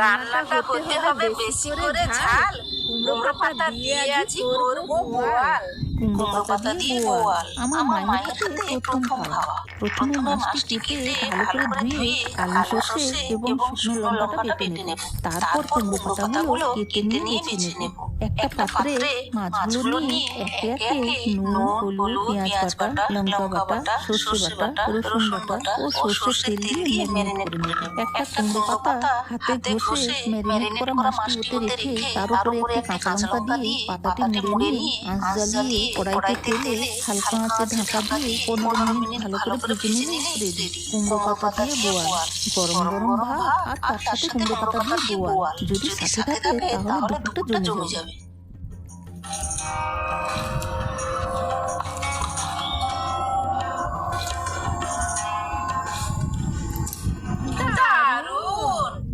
রান্নাটা হতে হবে বেশি করে ঝাল। কুমড়ো পাতা দিয়ে আছি করবো বোয়াল। কুমড়ো পাতা দিয়ে বোয়াল আমার মায়ের হাতে প্রথম খাওয়া। প্রথমে মাছটি কেটে ভালো করে ধুয়ে আলু সর্ষে এবং শুকনো লঙ্কাটা বেটে নেব। তারপর কুমড়ো পাতাগুলো কেটে নিয়ে বেছে নেব। একটা পাত্রে মাছগুলো নিয়ে একে একে নুন, হলুদ, পেঁয়াজ বাটা, লঙ্কা বাটা, সর্ষে বাটা, রসুন বাটা ও সর্ষের তেল দিয়ে ম্যারিনেট করে নেব। একটা কুমড়ো পাতা হাতে ঘষে ম্যারিনেট করা মাছটি ওতে রেখে তার উপরে একটি কাঁচা লঙ্কা দিয়ে পাতাটি মুড়ে নিয়ে আঁচ জ্বালিয়ে কড়াইতে তেলে হালকা আঁচে ঢাকা দিয়ে 15 মিনিট ভালো করে ভেজে নিলে রেডি কুমড়ো পাতা দিয়ে বোয়াল। গরম গরম ভাত আর তার সাথে কুমড়ো পাতা দিয়ে বোয়াল যদি সাথে থাকে তাহলে দুপুরটা জমে যাবে।